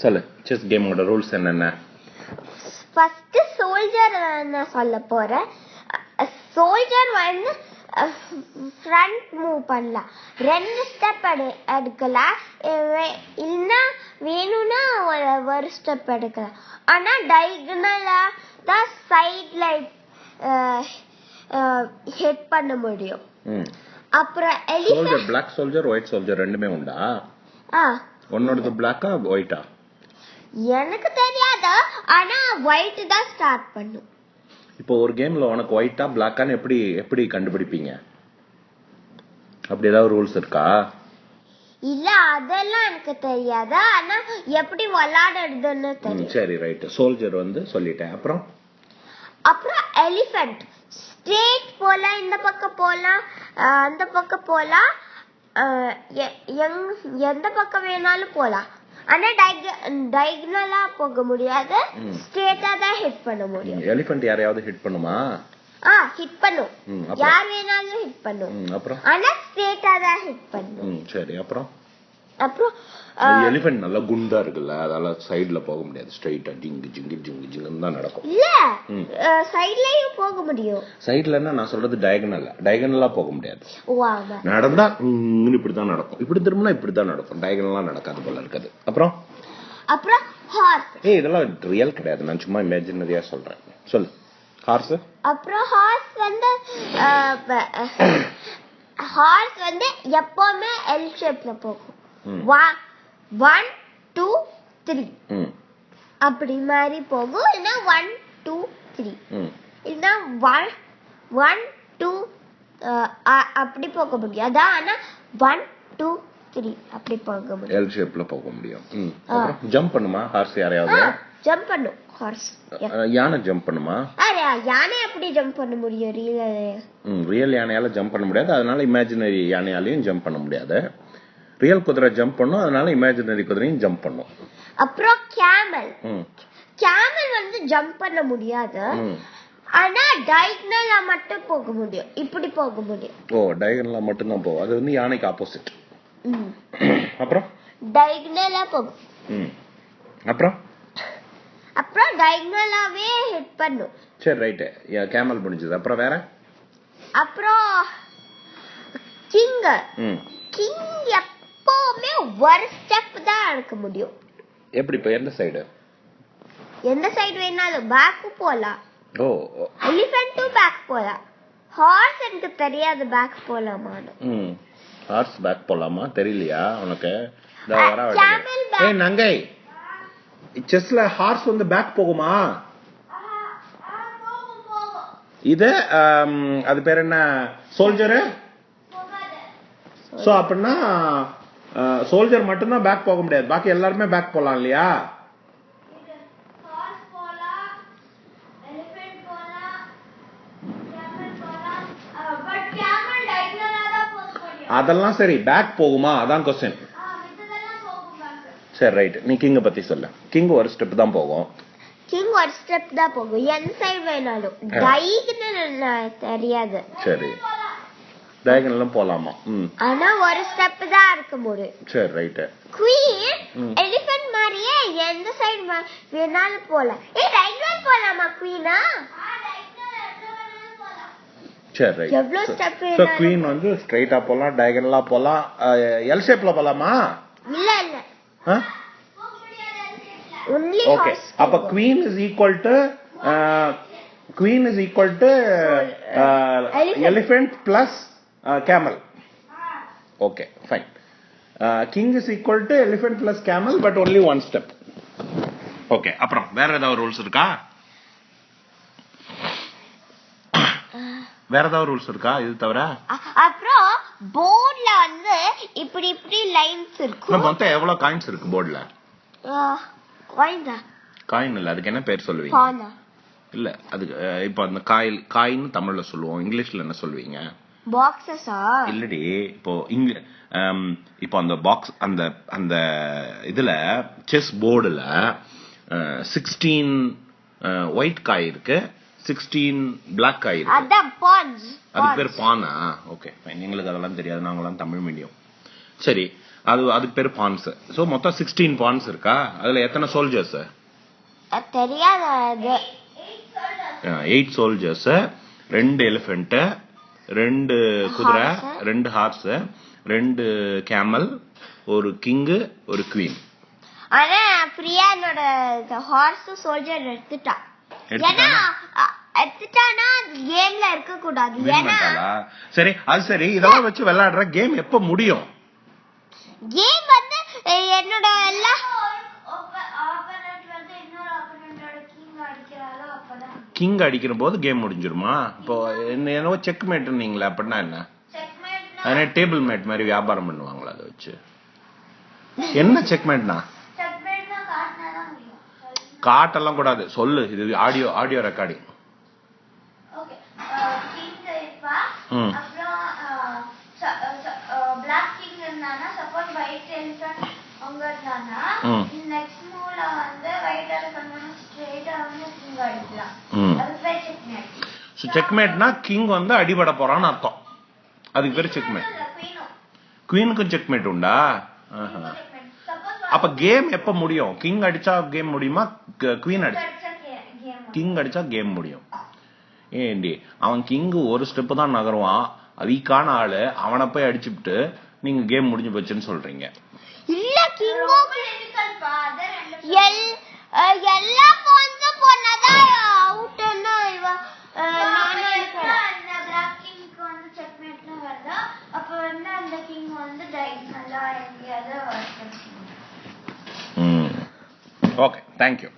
சொல்லு செஸ் கேமோட ரூல்ஸ் என்னென்ன? ஃபர்ஸ்ட் சோல்ஜர் நான் சொல்ல போறேன். சோல்ஜர் வந்து ஃப்ரண்ட் மூவ் பண்ணலாம், 2 ஸ்டெப் எடுக்கலாம், இல்லைன்னா வேணும்னா ஒரு ஸ்டெப் எடுக்கலாம். ஆனா டைகனலா தான் சைட்ல ஹிட் பண்ண முடியும். அப்புறம் soldier black soldier white soldier ரெண்டுமே உண்டா? உன்னோடது பிளாக்கா ஒயிட்டா? எனக்கு தெரியாத, ஆனா ஒயிட் தான் ஸ்டார்ட் பண்ணும். இப்போ ஒரு கேம்ல உனக்கு ஒயிட்டா பிளாக்கான்னு எப்படி கண்டுபிடிப்பீங்க? அப்படி ஏதாவது ரூல்ஸ் இருக்கா? இல்ல, அதெல்லாம் எனக்கு தெரியாது. ஆனா எப்படி விளையாடுறதுன்னு தெரியும். சரி ரைட். சோல்ஜர் வந்து சொல்லிட்டேன். அப்புறம் எலிஃபண்ட் ஸ்ட்ரெயிட் போலாம், இந்த பக்கம் போலாம், அந்த பக்கம் போலாம், எந்த பக்கம் வேணாலும் போலாம். ஆனா டைகனலா போக முடியாது, ஸ்ட்ரெயிட்டா தான் ஹிட் பண்ண முடியும். எலிஃபண்ட் யாரையாவது ஹிட் பண்ணுமா? ஹிட் பண்ணும், யார் வேணாலும் ஹிட் பண்ணும். ஆனா ஸ்ட்ரெயிட்டா தான் ஹிட் பண்ணும். சரி. அப்புறம் எலிஃபண்ட் நல்லா குண்டா இருக்குல்ல, அதால சைடுல போக முடியாது, ஸ்ட்ரைட்டா ஜிங்கு ஜிங்கு ஜிங்கு ஜிங்குன்னு தான் நடக்கும். இல்ல, சைடுலயும் போக முடியும். சைடுலன்னா நான் சொல்றது டயகனலா போக முடியாது. நடந்தா இப்படிதான் நடக்கும், இப்படி திரும்பினா இப்படிதான் நடக்கும், டயகனலா நடக்காது போல இருக்காது. அப்புறம் ஹார்ஸ். இதெல்லாம் ரியல் கிடையாது, நான் சும்மா இமேஜினரியா சொல்றேன். சொல்லு ஹார்ஸ். அப்புறம் ஹார்ஸ் வந்து எப்பவுமே எல் ஷேப்ல போகும். 1 2 3 அப்படி மாதிரி போகும். இல்ல 1 2 3 இல்ல 1 2 அப்படி போக முடியாது. ஆனா 1 2 3 அப்படி போக முடியும், எல் ஷேப்ல போக முடியும். அப்புறம் ஜம்ப் பண்ணுமா ஹார்ஸ்? யாரையாவது ஜம்ப் பண்ணும் ஹார்ஸ். யானை ஜம்ப் பண்ணுமா? யானை எப்படி ஜம்ப் பண்ண முடியும்? ரியல் யானையால ஜம்ப் பண்ண முடியாது, அதனால இமேஜினரி யானையாலையும் ஜம்ப் பண்ண முடியாது. ரியல் குதிரை ஜம்ப் பண்ணும், அதனால இமேஜினரி குதிரையும் ஜம்ப் பண்ணும். அப்புறம் கேமல் வந்து ஜம்ப் பண்ண முடியாது, ஆனா டயகனலா மட்டும் போக முடியும், இப்படி போக முடியும். டயகனலா மட்டும் தான் போகும், அது வந்து யானைக்கு ஆப்போசிட். அப்புறம் டயகனலா போகும். அப்புறம் டயகனலாவே ஹிட் பண்ணும். சரி ரைட். கேமல் முடிஞ்சது. அப்புறம் வேற? அப்புறம் கிங் எப்பவுமே ஒரு ஸ்டெப் தான் எடுக்க முடியும். எப்படி? இப்ப எந்த சைடு வேணாலும் பேக் போலாம். எலிஃபென்ட்டும் பேக் போலாம். ஹார்ஸ் எனக்கு தெரியாது பேக் போலாமான்னு. ஹார்ஸ் பேக் போலாமா தெரியலையா உனக்கு? நங்கை, செஸ்ல ஹார்ஸ் வந்து பேக் போகுமா? இது அது பேர் என்ன? சோல்ஜரு. சோ அப்படின்னா சோல்ஜர் மட்டும்தான் பேக் போக முடியாது, பாக்கி எல்லாருமே பேக் போலாம் இல்லையா? அதெல்லாம் சரி, பேக் போகுமா அதான் கொஸ்டின். சரி ரைட். நீ கிங்க பத்தி சொல்ல. கிங் ஒரு ஸ்டெப் தான் போகும். எந்த சைடு வேணாலும். டயகனல் தெரியாது. சரி, டயகனலும் போலாமா? ஆனா ஒரு ஸ்டெப் தான் இருக்க முடியும். சரி ரைட். குயின் எலிஃபென்ட் மாதிரியே எந்த சைடு வேணாலும் போலாம். டயகனல் போலாமா குயினா? சரி ரைட். எவ்வளவு ஸ்டெப்? சோ குயின் வந்து ஸ்ட்ரைட்டா போலாம், டயகனலா போலாம், எல் ஷேப்ல போலாமா? இல்ல ஓகே. அப்ப queen is equal to elephant plus camel. Okay, fine. King is equal to elephant plus camel, but only one step. Okay. அப்புறம் வேற ஏதாவது ரூல்ஸ் இருக்கா? இது தவிர? அப்புறம் போர்ட்ல வந்து இப்படி லைன்ஸ் இருக்கு. மொத்தம் எவ்வளவு காயின்ஸ் இருக்கு போர்ட்ல? காயின் இல்ல, அதுக்கு என்ன பேர் சொல்லுவீங்க? இல்ல, அதுக்கு இப்ப அந்த காயின் தமிழ்ல சொல்லுவோம், இங்கிலீஷ்ல என்ன சொல்லுவீங்க? பாக்ஸஸா? இல்லடி, இப்போ அந்த பாக்ஸ் அந்த இதுல செஸ் போர்டுல 16 ஒயிட் காய் இருக்கு, 16 பிளாக் காய் இருக்கு. அதான் பான்ஸ். அது பேர் பானா? Okay fine. எங்களுக்கு அதெல்லாம் தெரியாது, நாங்களாம் தமிழ் மீடியம். சரி, அதுக்கு பேரு பான்ஸ். சோ மொத்தம் 16 பான்ஸ் இருக்கா? அதுல எத்தனை சோல்ஜர்ஸ் தெரியாது. 8 சோல்ஜர்ஸ், 2 எலிஃபென்ட், 2 குதிரை, 2 ஹார்ஸ், 2 கேமல், ஒரு கிங், ஒரு குவீன். ஆனா பிரியா என்னோட ஹார்ஸ் சோல்ஜர் எடுத்துட்டா. ஏன்னா எடுத்துட்டானா கேம்ல இருக்க கூடாது. ஏன்னா சரி அது சரி, இதெல்லாம் வச்சு விளையாடுற கேம் எப்ப முடியும்? கேம் வந்து என்னோட எல்லா கிங் அடிக்கிற போது கேம் முடிஞ்சிருமா? இப்போ என்னவோ செக் மேட் நீங்களா? அப்படின்னா என்ன டேபிள் மேட் மாதிரி வியாபாரம் பண்ணுவாங்களா அதை வச்சு? என்ன செக் மேட்னா? காட்டெல்லாம் கூடாது, சொல்லு. இது ஆடியோ ரெக்கார்டிங். செக்மேட்னா கிங் வந்து அடிபட போறான்னு அர்த்தம். அதுக்கு பேரு செக்மேட். குவீனுக்கும் செக்மேட் உண்டா? அப்ப கேம் எப்ப முடியும்? கிங் அடிச்சா கேம் முடியுமா? குவீன் அடிச்சா? கிங் அடிச்சா கேம் முடியும். ஏண்டி அவன் கிங் ஒரு ஸ்டெப் தான் நகருவான், வீக்கான ஆளு, அவனை போய் அடிச்சுட்டு நீங்க கேம் முடிஞ்சு போச்சுன்னு சொல்றீங்க. இல்ல கிங்கோ எல்லா பாயிண்ட்ஸ் போனதா அவுட்னா இவ நானே அந்த பிளாக் கிங்க்கு வந்து செக்மேட்ல வரதா. அப்ப வந்து அந்த கிங் வந்து டைகனலா எங்கயாவது வரணும். Okay, thank you.